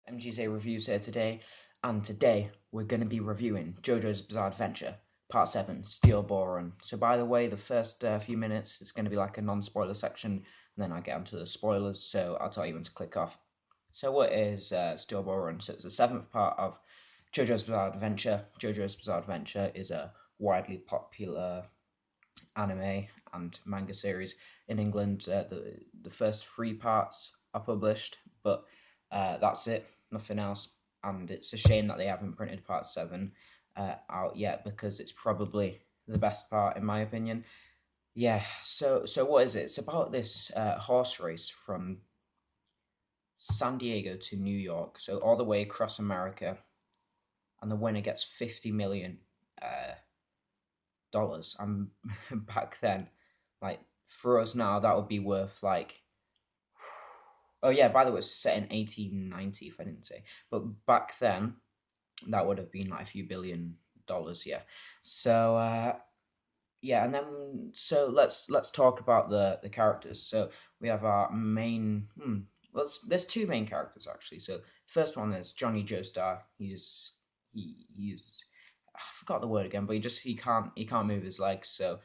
MGZ Reviews here today, and today we're going to be reviewing JoJo's Bizarre Adventure, Part 7, Steel Ball Run. So by the way, the first few minutes is going to be like a non-spoiler section, and then I get onto the spoilers, so I'll tell you when to click off. So what is Steel Ball Run? So it's the 7th part of JoJo's Bizarre Adventure. JoJo's Bizarre Adventure is a widely popular anime and manga series in England. The first 3 parts are published, but that's it, nothing else. And it's a shame that they haven't printed Part 7 out yet, because it's probably the best part in my opinion. Yeah, so what is it? It's about this horse race from San Diego to New York, so all the way across America, and the winner gets $50 million. And back then, like for us now, that would be worth like. Oh yeah, by the way, it's set in 1890, if I didn't say. But back then, that would have been like a few $billion, yeah. So yeah, and then so let's talk about the characters. So we have our main. There's 2 main characters actually. So first one is Johnny Joestar. He's I forgot the word again, but he can't move his legs, so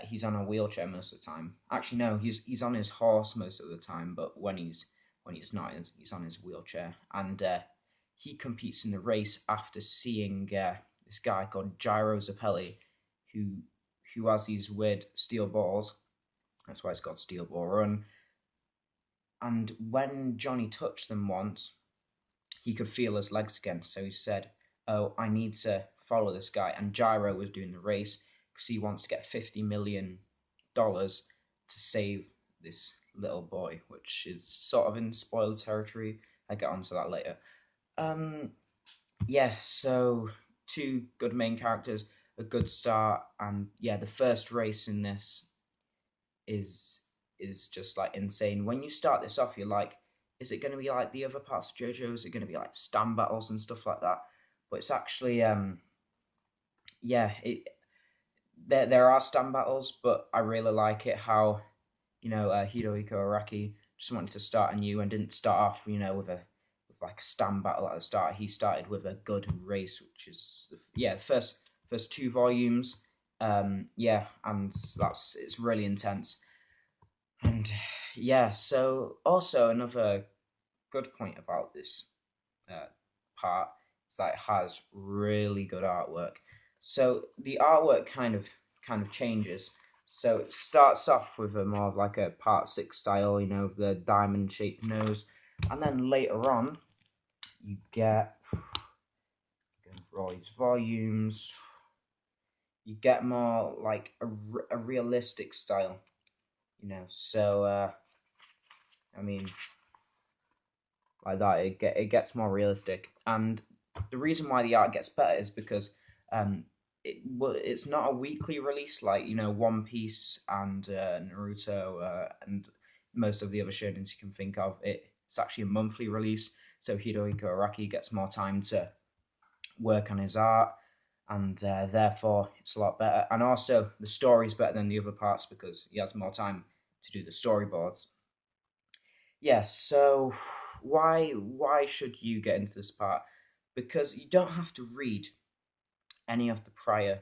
he's on a wheelchair most of the time. Actually, no, he's on his horse most of the time, but when he's not, he's on his wheelchair, and he competes in the race after seeing this guy called Gyro Zappelli, who has these weird steel balls. That's why it's called Steel Ball Run. And when Johnny touched them once, he could feel his legs again. So he said, "Oh, I need to follow this guy." And Gyro was doing the race because he wants to get $50 million to save this little boy, which is sort of in spoiler territory. I get onto that later. Yeah, so 2 good main characters, a good start, and yeah, the first race in this is just like insane. When you start this off, you're like, is it going to be like the other parts of JoJo? Is it going to be like stand battles and stuff like that? But it's actually yeah, there are stand battles, but I really like it how Hirohiko Araki just wanted to start anew and didn't start off with like a stand battle at the start. He started with a good race, which is the first 2 volumes. Yeah, and it's really intense. And yeah, so also another good point about this part is that it has really good artwork. So the artwork kind of changes. So it starts off with a more of like a Part 6 style, the diamond shaped nose, and then later on you get, going for all these volumes, you get more like a realistic style, So I mean, like that, it gets more realistic, and the reason why the art gets better is because it's not a weekly release like One Piece and Naruto and most of the other shounens you can think of. It's actually a monthly release, so Hirohiko Araki gets more time to work on his art, and therefore it's a lot better. And also the story's better than the other parts because he has more time to do the storyboards. Yeah, so why should you get into this part? Because you don't have to read any of the prior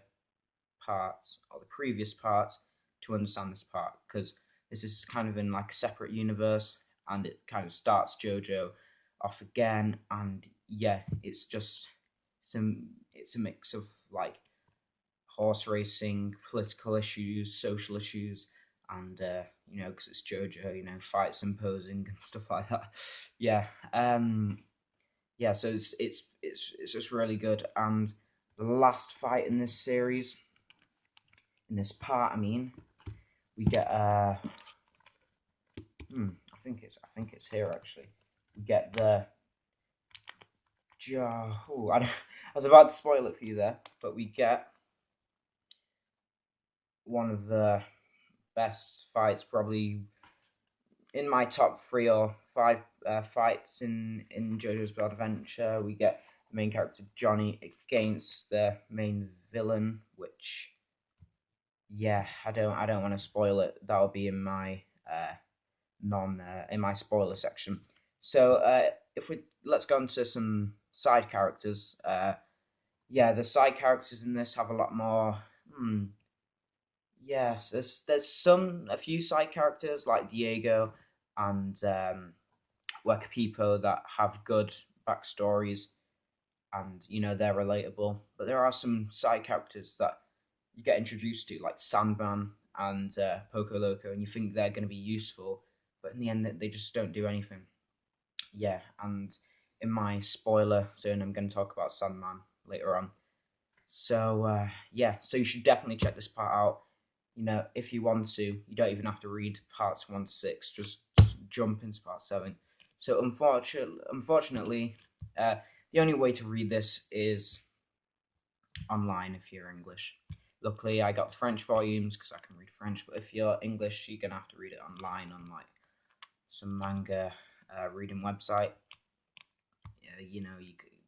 parts or the previous parts to understand this part, because this is kind of in like a separate universe, and it kind of starts JoJo off again, and yeah, it's just it's a mix of like horse racing, political issues, social issues, and because it's JoJo, fights and posing and stuff like that. Yeah, yeah. So it's just really good. And the last fight in this series, in this part, I mean, we get I think it's here actually. We get the I was about to spoil it for you there, but we get one of the best fights, probably in my top 3 or 5 fights in JoJo's Bizarre Adventure. We get the main character Johnny against the main villain, which yeah, I don't want to spoil it. That'll be in my in my spoiler section. So if we let's go into some side characters. Yeah, the side characters in this have a lot more. Yes, there's a few side characters like Diego and Wekapipo that have good backstories, and they're relatable. But there are some side characters that you get introduced to, like Sandman and Poco Loco, and you think they're going to be useful, but in the end they just don't do anything. Yeah, and in my spoiler zone, I'm going to talk about Sandman later on. So yeah, so you should definitely check this part out. If you want to, you don't even have to read parts 1 to 6. Just jump into part 7. So unfortunately, the only way to read this is online if you're English. Luckily, I got French volumes because I can read French. But if you're English, you're gonna have to read it online on like some manga reading website.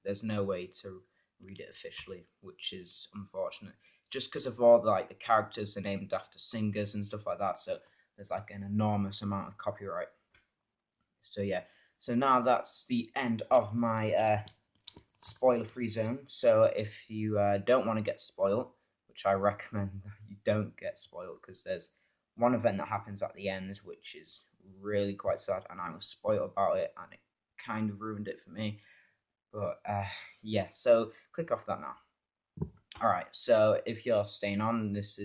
There's no way to read it officially, which is unfortunate. Just because of all the characters are named after singers and stuff like that, so there's like an enormous amount of copyright. So yeah, so now that's the end of my spoiler-free zone. So if you don't want to get spoiled, which I recommend that you don't get spoiled, because there's one event that happens at the end which is really quite sad, and I was spoiled about it, and it kind of ruined it for me. But yeah, so click off that now. All right, so if you're staying on, this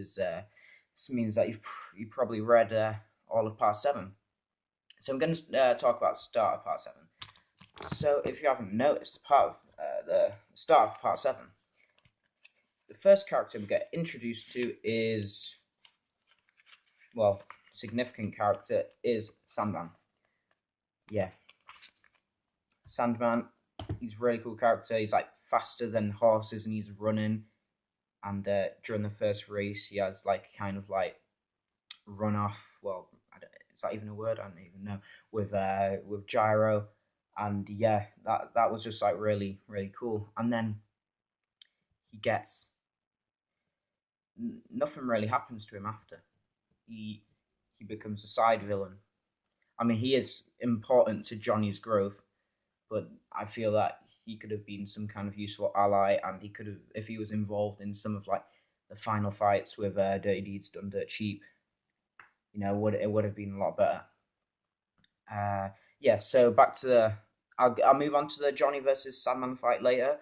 means that you've probably read all of part 7. So I'm going to talk about the start of part 7. So if you haven't noticed, the start of part 7, the first character we get introduced to is, well, significant character is Sandman. Yeah, Sandman. He's a really cool character. He's like faster than horses, and he's running. And during the first race, he has kind of run off. Well, is that even a word? I don't even know. With Gyro, and yeah, that was just really really cool. And then he gets nothing really happens to him after. He becomes a side villain. I mean, he is important to Johnny's growth, but I feel that he could have been some kind of useful ally, and he could have, if he was involved in some of the final fights with Dirty Deeds Done Dirt Cheap, it would have been a lot better. Yeah, so back to I'll move on to the Johnny versus Sandman fight later,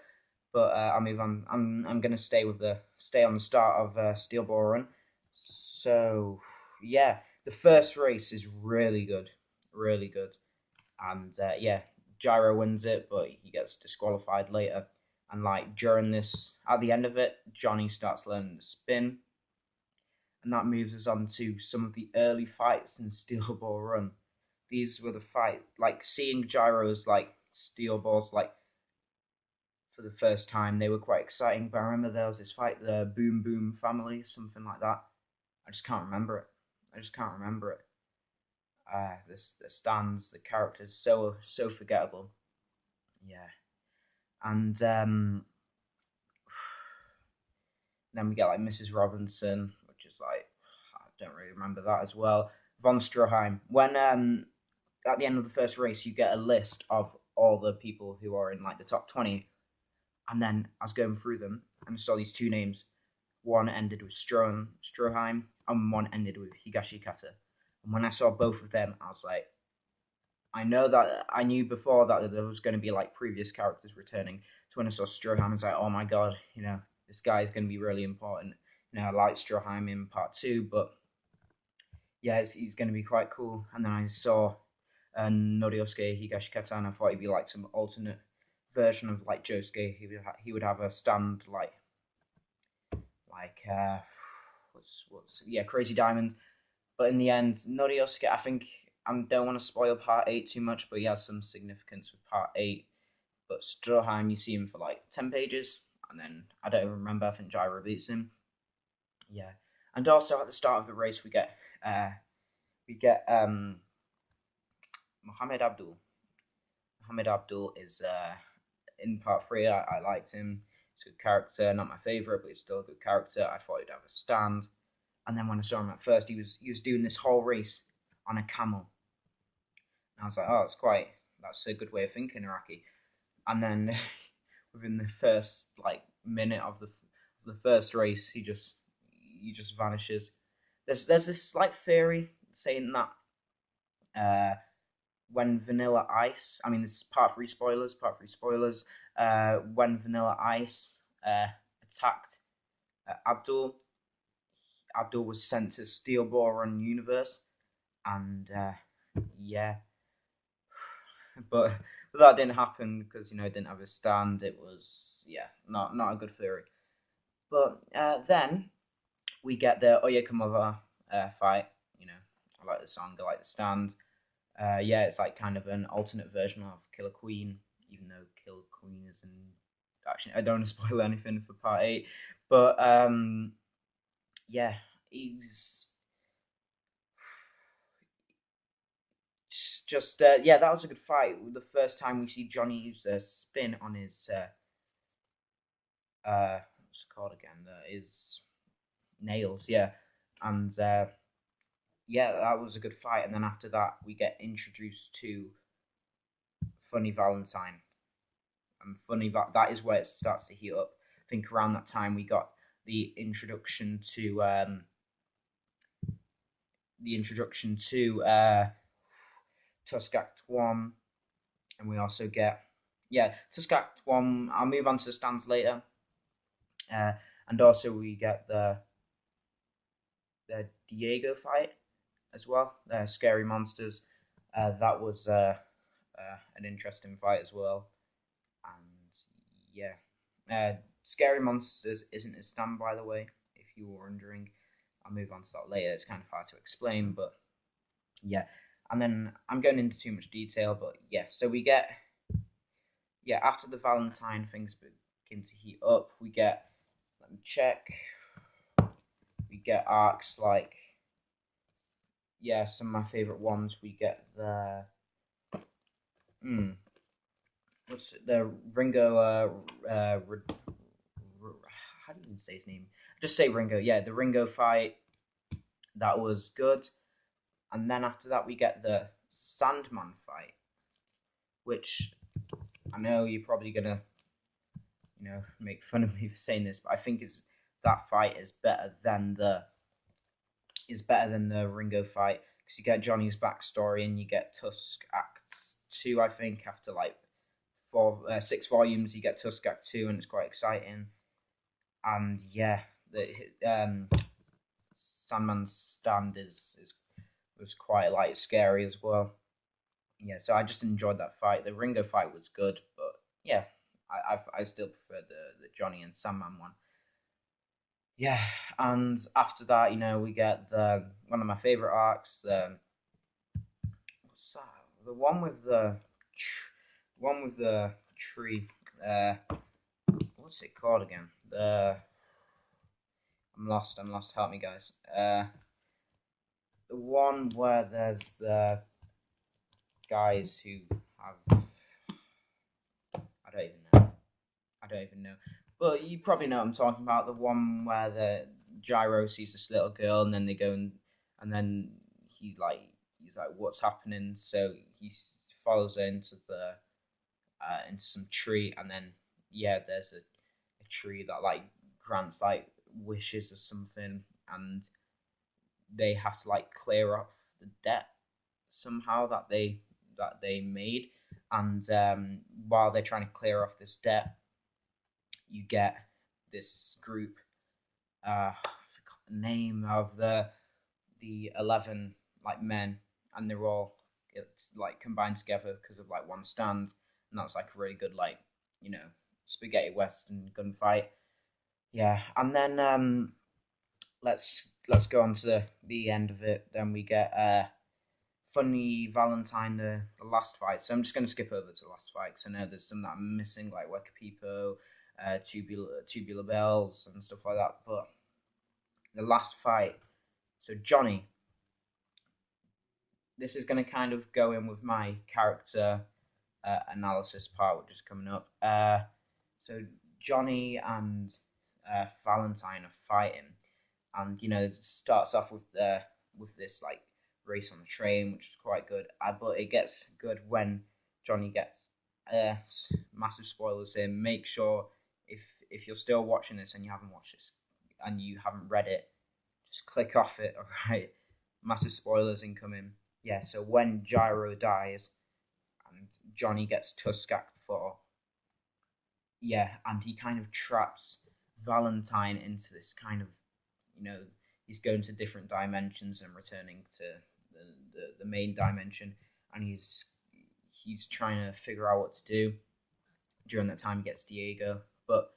but I'll move on. I'm gonna stay on the start of Steel Ball Run. So yeah, the first race is really good, really good, and yeah, Gyro wins it, but he gets disqualified later. And during this, at the end of it, Johnny starts learning to spin, and that moves us on to some of the early fights in Steel Ball Run. These were the fight, seeing Gyro's steel balls for the first time. They were quite exciting. But I remember there was this fight, the Boom Boom family, something like that. I just can't remember it. The stands, the characters, so forgettable. Yeah, and then we get Mrs. Robinson, which is I don't really remember that as well. Von Stroheim. When at the end of the first race, you get a list of all the people who are in the top 20, and then I was going through them and I saw these two names. One ended with Stroheim, and one ended with Higashikata. And when I saw both of them, I was like, I knew before that there was going to be previous characters returning. So when I saw Stroheim, I was like, oh my god, this guy is going to be really important. I like Stroheim in part 2, but yeah, he's going to be quite cool. And then I saw Noriosuke Higashikata, and I thought he'd be some alternate version of Josuke. He would have a stand Crazy Diamond. But in the end, Noriosuke, I think I don't want to spoil part 8 too much, but he has some significance with part 8. But Stroheim, you see him for 10 pages, and then I don't even remember. I think Gyro beats him. Yeah, and also at the start of the race, we get Mohammed Abdul. Mohammed Abdul is in part 3. I liked him. He's a good character, not my favourite, but he's still a good character. I thought he'd have a stand. And then when I saw him at first, he was doing this whole race on a camel. And I was like, oh, it's quite that's a good way of thinking, Iraqi. And then within the first like minute of the first race, he just vanishes. There's this slight theory saying that when Vanilla Ice, I mean, this is part three spoilers. When Vanilla Ice attacked Abdul, Abdul was sent to Steel Boron Universe, and yeah, but that didn't happen because it didn't have a stand. It was not a good theory. But then we get the Oyakamova fight. I like the song, I like the stand. It's like kind of an alternate version of Killer Queen, even though Killer Queen is in. Actually, I don't want to spoil anything for part 8, but yeah, he's just that was a good fight. The first time we see Johnny use a spin on his what's it called again? His nails, yeah, and that was a good fight. And then after that, we get introduced to Funny Valentine, and that is where it starts to heat up. I think around that time we got the introduction to Tusk Act 1, and we also get Tusk Act 1. I'll move on to the stands later, and also we get the Diego fight as well. Scary Monsters. That was an interesting fight as well, and Scary Monsters isn't a stand, by the way, if you were wondering. I'll move on to that later. It's kind of hard to explain, but yeah. And then I'm going into too much detail, but yeah. So we get after the Valentine, things begin to heat up. We get, let me check. We get arcs like some of my favorite ones. We get the what's it, the Ringo how do you even say his name? Just say Ringo. Yeah, the Ringo fight. That was good. And then after that, we get the Sandman fight, which I know you're probably gonna, make fun of me for saying this, but I think that fight is better than the Ringo fight, because you get Johnny's backstory and you get Tusk Act 2. I think after like 6 volumes, you get Tusk Act 2, and it's quite exciting. And the Sandman's stand was quite like scary as well. Yeah, so I just enjoyed that fight. The Ringo fight was good, but yeah, I still prefer the Johnny and Sandman one. Yeah, and after that, we get one of my favorite arcs. What's that? The one with the tree. What's it called again? I'm lost. Help me, guys. The one where there's the guys who have. I don't even know. But you probably know what I'm talking about. The one where the Gyro sees this little girl, and then they go and then he's like, what's happening? So he follows her into into some tree, and then there's a tree that like grants like wishes or something, and they have to like clear off the debt somehow that they made, and while they're trying to clear off this debt, you get this group. I forgot the name of the 11 like men, and they're all like combined together because of like one stand, and that's like a really good like spaghetti western gunfight. Yeah, and then let's go on to the end of it. Then we get Funny Valentine, the last fight. So I'm just going to skip over to the last fight because I know there's some that I'm missing, like Wekapipo, tubular bells and stuff like that. But the last fight, so Johnny, this is going to kind of go in with my character analysis part, which is coming up. So Johnny and Valentine are fighting, and it starts off with this like race on the train, which is quite good. But it gets good when Johnny gets massive spoilers here. Make sure if you're still watching this and you haven't watched this and you haven't read it, just click off it. All right, massive spoilers incoming. Yeah, so when Gyro dies and Johnny gets Tuskaked for, yeah, and he kind of traps Valentine into this kind of, he's going to different dimensions and returning to the main dimension, and he's trying to figure out what to do. During that time, he gets Diego, but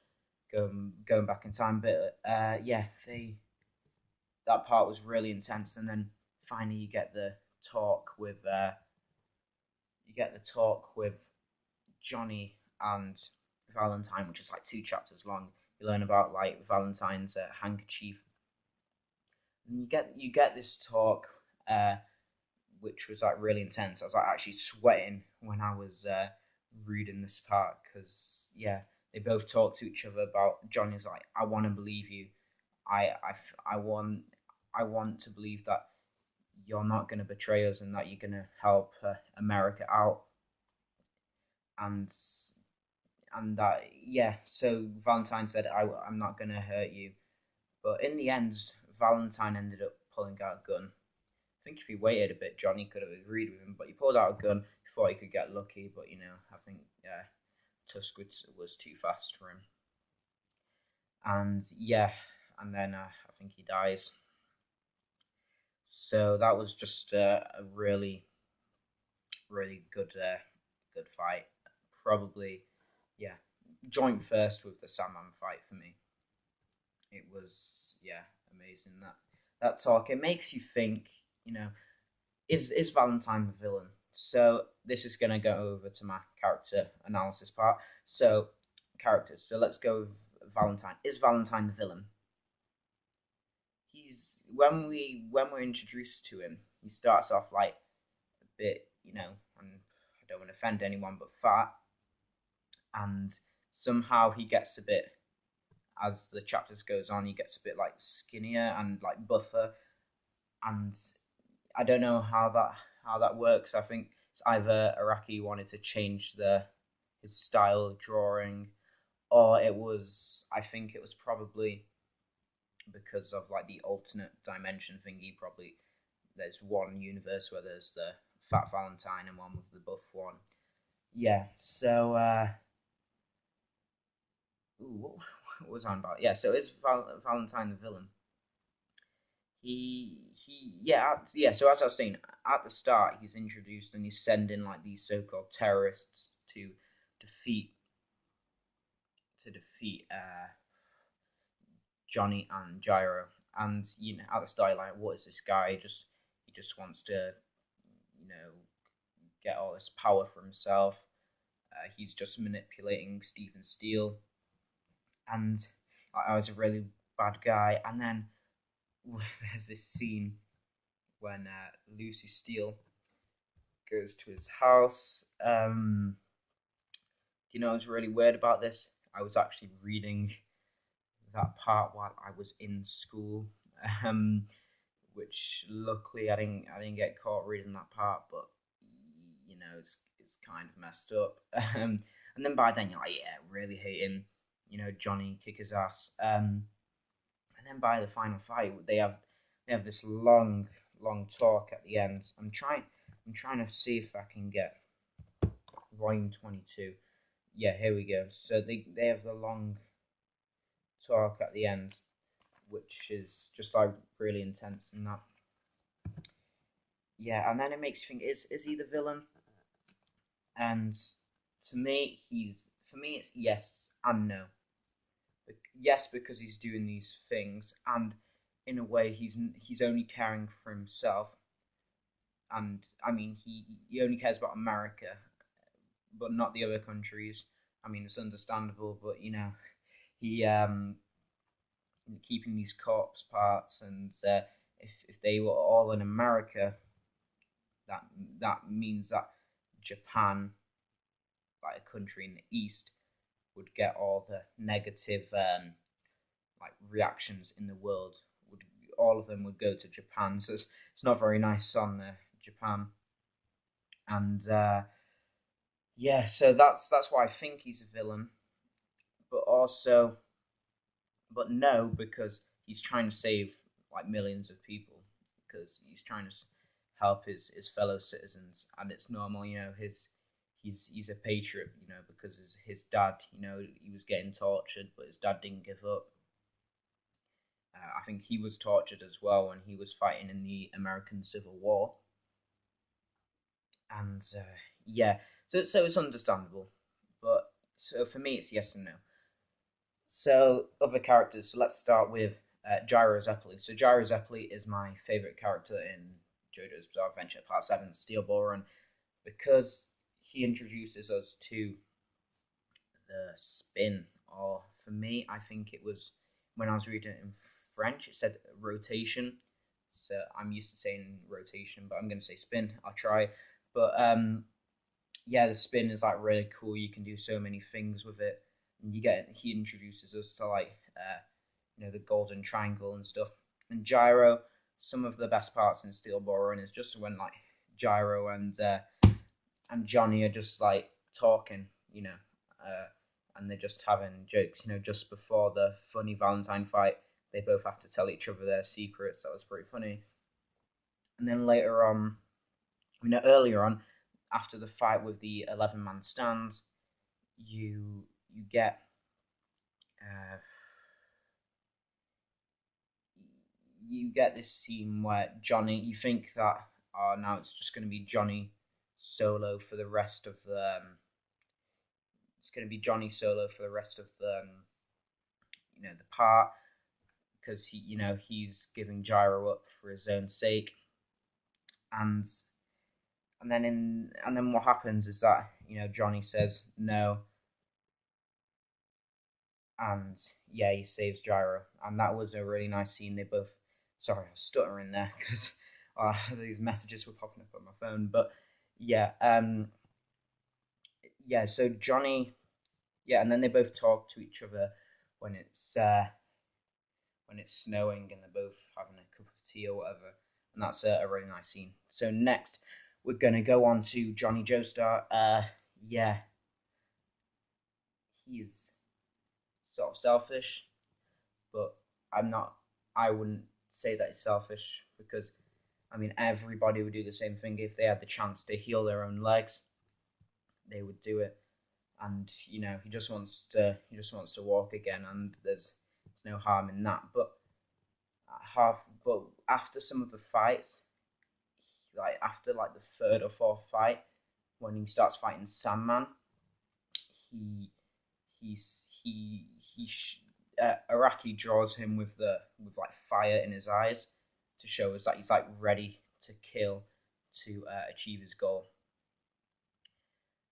going back in time, but yeah, that part was really intense, and then finally you get the talk with Johnny and Valentine, which is like 2 chapters long. You learn about like Valentine's handkerchief. And you get this talk, which was like really intense. I was like actually sweating when I was reading this part because yeah, they both talk to each other about Johnny's like, I want to believe you. I want to believe that you're not going to betray us and that you're going to help America out. And that yeah, so Valentine said, I'm not going to hurt you. But in the end, Valentine ended up pulling out a gun. I think if he waited a bit, Johnny could have agreed with him, but he pulled out a gun. He thought he could get lucky, but I think Tusk was too fast for him. And yeah, and then I think he dies. So that was just a really, really good fight. Probably, yeah, joint first with the Sandman fight for me. It was amazing that talk. It makes you think. Is Valentine the villain? So this is going to go over to my character analysis part. So characters. So let's go with Valentine. Is Valentine the villain? He's when we're introduced to him, he starts off like a bit, and I don't want to offend anyone, but fat, and somehow he gets a bit as the chapters goes on. He gets a bit like skinnier and like buffer, and I don't know how that works. I think it's either Araki wanted to change his style of drawing, or I think it was probably because of like the alternate dimension thingy. Probably there's one universe where there's the fat Valentine and one with the buff one. Yeah. So what was I on about? Yeah. So is Valentine the villain? So as I was saying, at the start he's introduced and he's sending like these so-called terrorists to defeat Johnny and Gyro. And at the start, like, what is this guy? He just wants to get all this power for himself. He's just manipulating Stephen Steele, and I was a really bad guy. And then there's this scene when Lucy Steele goes to his house. I was really weird about this. I was actually reading that part while I was in school, which luckily I didn't get caught reading that part, but it's kind of messed up. And then by then you're like, yeah, really hating, Johnny, kick his ass. And then by the final fight, they have this long talk at the end. I'm trying to see if I can get volume 22. Yeah, here we go. So they have the long talk at the end, which is just like really intense and that. Yeah, and then it makes you think: is he the villain? And to me, it's yes and no. Yes, because he's doing these things, and in a way, he's only caring for himself. And I mean, he only cares about America, but not the other countries. I mean, it's understandable, but he keeping these corpse parts, and if they were all in America, that means that Japan, like a country in the East, would get all the negative like reactions in the world. All of them would go to Japan, so it's not very nice on Japan. And Yeah, so that's why I think he's a villain, but also, but no, because he's trying to save like millions of people, because he's trying to help his fellow citizens, and it's normal, he's a patriot, because his dad, he was getting tortured, but his dad didn't give up. I think he was tortured as well when he was fighting in the American Civil War, and yeah, so it's understandable, but so for me it's yes and no. So other characters. So let's start with Gyro Zeppeli. So Gyro Zeppeli is my favorite character in JoJo's Bizarre Adventure Part 7, Steel Ball Run, because he introduces us to the spin. Or for me, I think it was when I was reading it in French, it said rotation. So I'm used to saying rotation, but I'm going to say spin. I'll try. But yeah, the spin is like really cool. You can do so many things with it. And he introduces us to like the golden triangle and stuff. And Gyro, some of the best parts in Steel Ball Run is just when like Gyro and Johnny are just like talking, and they're just having jokes. Just before the funny Valentine fight, they both have to tell each other their secrets. That was pretty funny. And then later on, earlier on, after the fight with the 11-man stand, you get uh, you get this scene where Johnny, you think that now it's just going to be Johnny solo for the rest of the it's going to be Johnny solo for the rest of the part, because he's giving Gyro up for his own sake, and and then what happens is that Johnny says no, and yeah, he saves Gyro, and that was a really nice scene. They both, sorry, I was stuttering there because these messages were popping up on my phone, but yeah, yeah. So Johnny, yeah, and then they both talk to each other when it's snowing, and they're both having a cup of tea or whatever, and that's a really nice scene. So next, we're gonna go on to Johnny Joestar. Yeah, he's sort of selfish, but I'm not. I wouldn't say that he's selfish, because I mean everybody would do the same thing if they had the chance to heal their own legs. They would do it, and he just wants to walk again, and there's no harm in that. But after some of the fights, like after like the third or fourth fight, when he starts fighting Sandman, he Araki draws him with like fire in his eyes to show us that he's like ready to kill to achieve his goal.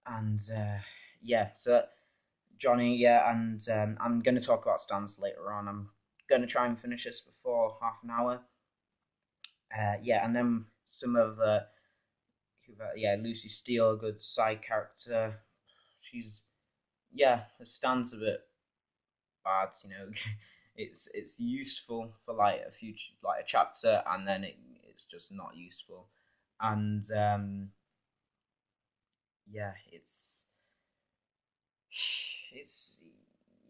And yeah, so Johnny, yeah, and I'm going to talk about stands later on. I'm going to try and finish this before half an hour. Yeah, and then some of yeah, Lucy Steele, a good side character. She's yeah, her stand's a bit bad. It's useful for like a future, like a chapter, and then it's just not useful. And yeah, it's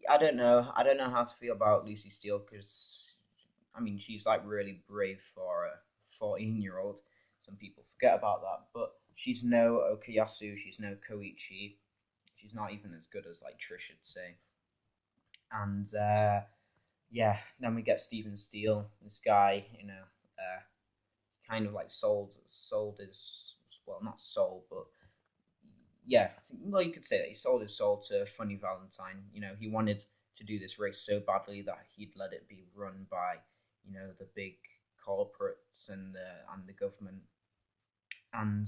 I don't know how to feel about Lucy Steele, because I mean she's like really brave for a 14-year-old. Some people forget about that, but she's no Okuyasu, she's no Koichi, she's not even as good as like Trish would say. And yeah, then we get Stephen Steele, this guy, kind of like sold his, well, not sold, but yeah, well, you could say that he sold his soul to Funny Valentine. He wanted to do this race so badly that he'd let it be run by the big corporates and the government. And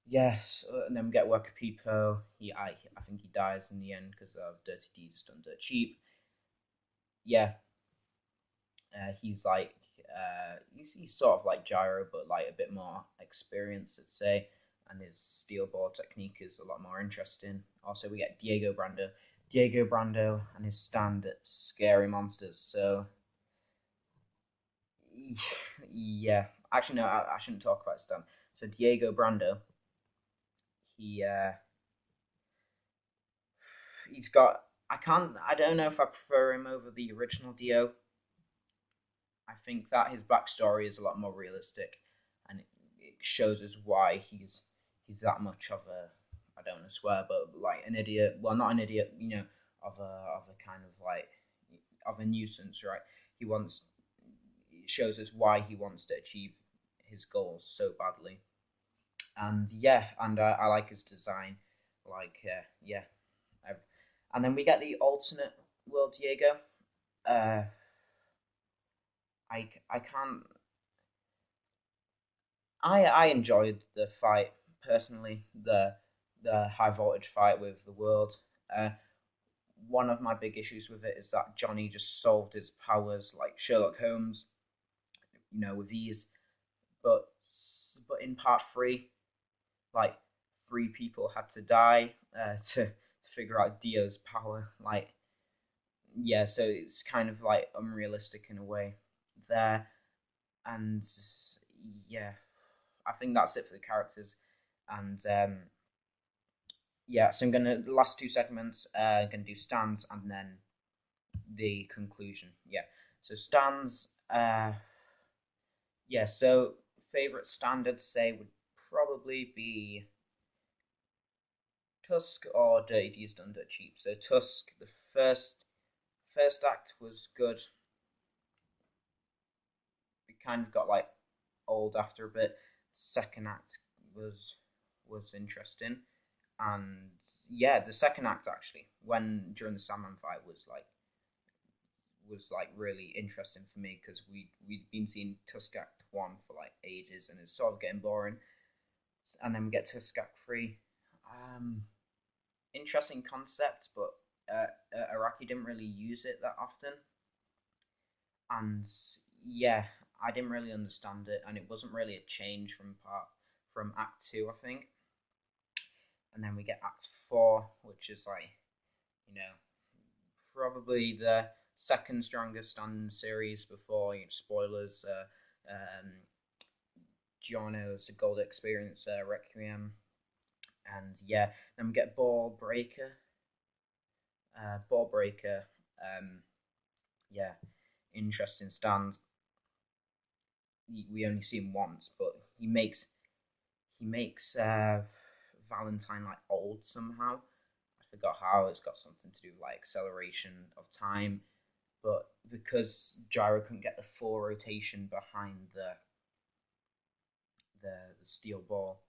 yes, and then we get Worker Pipo. I think he dies in the end because of Dirty Deeds done dirt cheap. Yeah, he's like he's sort of like Gyro, but like a bit more experienced, I'd say, and his steel ball technique is a lot more interesting. Also, we get Diego Brando, and his stand at Scary Monsters. So yeah, actually no, I shouldn't talk about his stand. So Diego Brando, he he's got. I can't. I don't know if I prefer him over the original Dio. I think that his backstory is a lot more realistic, and it shows us why he's that much of a. I don't want to swear, but like an idiot. Well, not an idiot. Of a kind of like of a nuisance, right? He wants. It shows us why he wants to achieve his goals so badly, and yeah, and I like his design. Like yeah, and then we get the alternate world Diego. Uh, I can't. I enjoyed the fight personally. The high voltage fight with the world. Uh, One of my big issues with it is that Johnny just solved his powers like Sherlock Holmes, with ease. But in part three, like three people had to die to figure out Dio's power. Like yeah, so it's kind of like unrealistic in a way there, and yeah, I think that's it for the characters, and yeah, so I'm gonna the last two segments. Gonna do stands and then the conclusion. Yeah, so stands. Yeah, so favorite stand I'd say would probably be Tusk or Dirty D's Done Dirt Cheap. So Tusk, the first act was good. It kind of got like old after a bit. Second act was interesting, and yeah, the second act actually, when during the Sandman fight was like really interesting for me because we'd been seeing Tusk Act 1 for like ages and it's sort of getting boring, and then we get Tusk Act 3. Um, Interesting concept, but Iraqi didn't really use it that often, and yeah, I didn't really understand it, and it wasn't really a change from Act 2, I think. And then we get Act 4, which is like you know probably the second strongest on the series before spoilers. JoJo's Gold Experience Requiem, and yeah, then we get Ball Breaker. Ball Breaker, yeah, interesting stand. We only see him once, but he makes Valentine like old somehow. I forgot how. It's got something to do with like acceleration of time, but because Gyro couldn't get the full rotation behind the steel ball,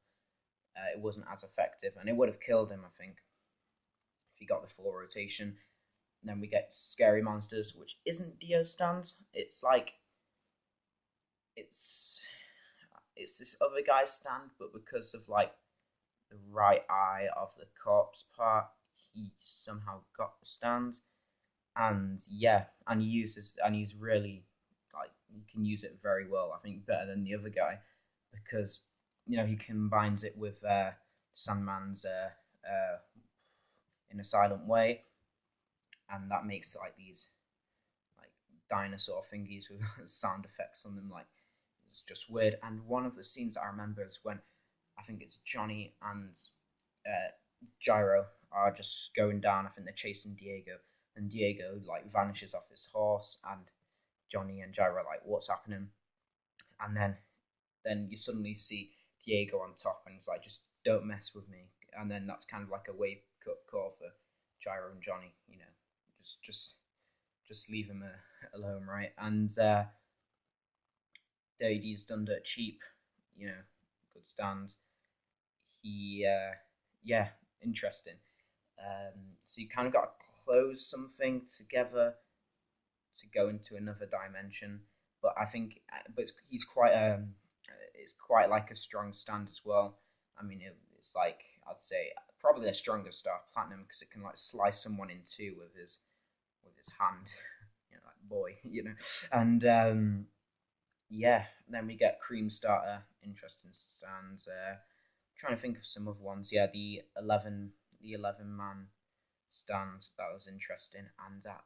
it wasn't as effective, and it would have killed him, I think, if he got the full rotation. And then we get Scary Monsters, which isn't Dio stand. It's like it's it's this other guy's stand, but because of like the right eye of the corpse part, he somehow got the stand. And yeah, and he's really like he can use it very well. I think better than the other guy because he combines it with Sandman's in a silent way, and that makes like these like dinosaur thingies with sound effects on them. Like it's just weird. And one of the scenes I remember is when I think it's Johnny and uh, Gyro are just going down. I think they're chasing Diego, and Diego like vanishes off his horse, and Johnny and Gyro are like, "What's happening?" And then you suddenly see Diego on top, and he's like, "Just don't mess with me." And then that's kind of like a wake up call for Gyro and Johnny. Just leave him alone, right? And Daidy's done dirt cheap, good stand. Yeah, interesting. So you kind of got to close something together to go into another dimension. But I think, he's quite it's quite like a strong stand as well. I mean, it's like I'd say probably a stronger star platinum because it can like slice someone in two with his hand, like boy, and yeah. Then we get Cream Starter, interesting stand. Trying to think of some other ones. Yeah, the 11 man stand that was interesting, and that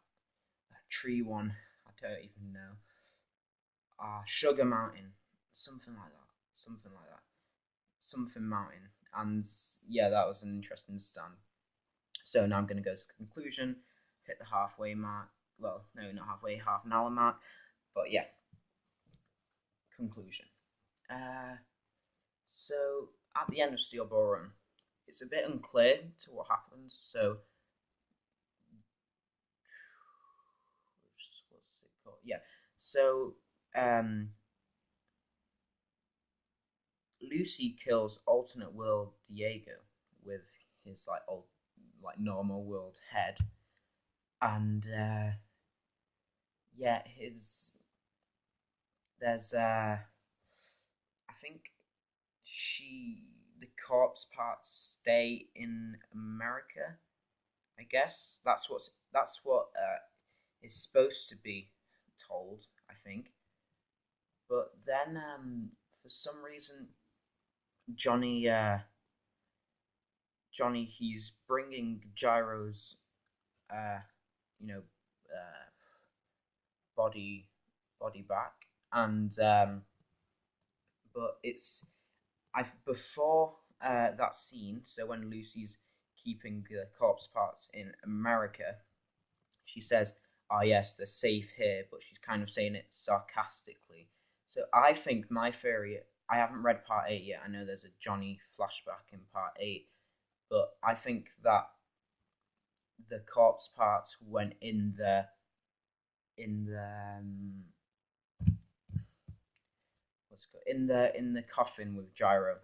tree one I don't even know. Sugar Mountain, something like that, something like that, something Mountain, and yeah, that was an interesting stand. So now I'm going to go to the conclusion, hit the halfway mark. Well, no, not halfway, half an hour mark. But yeah, conclusion. Uh, so at the end of Steel Ball Run, it's a bit unclear to what happens. So what's it called? Yeah. So um, Lucy kills alternate world Diego with his like old like normal world head, and yeah, his there's I think she the corpse parts stay in America. I guess that's what is supposed to be told. I think, but then for some reason Johnny Johnny he's bringing Gyro's uh, you know uh, body body back, and but it's I've before that scene. So when Lucy's keeping the corpse parts in America, she says, "Ah, yes, they're safe here," but she's kind of saying it sarcastically. So I think my theory. I haven't read part 8 yet. I know there's a Johnny flashback in part 8, but I think that the corpse parts went in the what's it called? In the coffin with Gyro,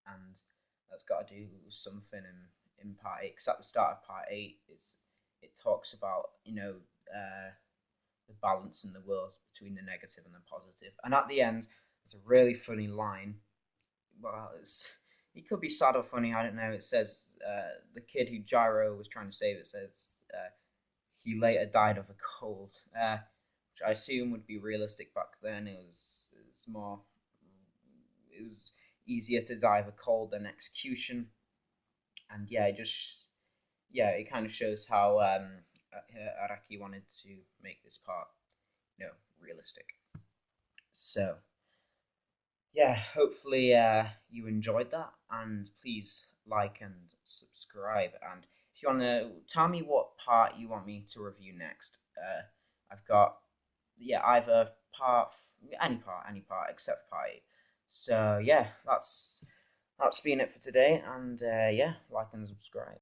and that's got to do with something in part 8. Because at the start of part 8, it talks about the balance in the world between the negative and the positive, and at the end, there's a really funny line. Well, it could be sad or funny. I don't know. It says the kid who Gyro was trying to save. It says he later died of a cold, which I assume would be realistic back then. It was more it was easier to die of a cold than execution, and yeah, it kind of shows how Araki wanted to make this part realistic. So yeah, hopefully you enjoyed that, and please like and subscribe. And if you want to tell me what part you want me to review next, I've got either any part except part 8. So yeah, that's been it for today, and yeah, like and subscribe.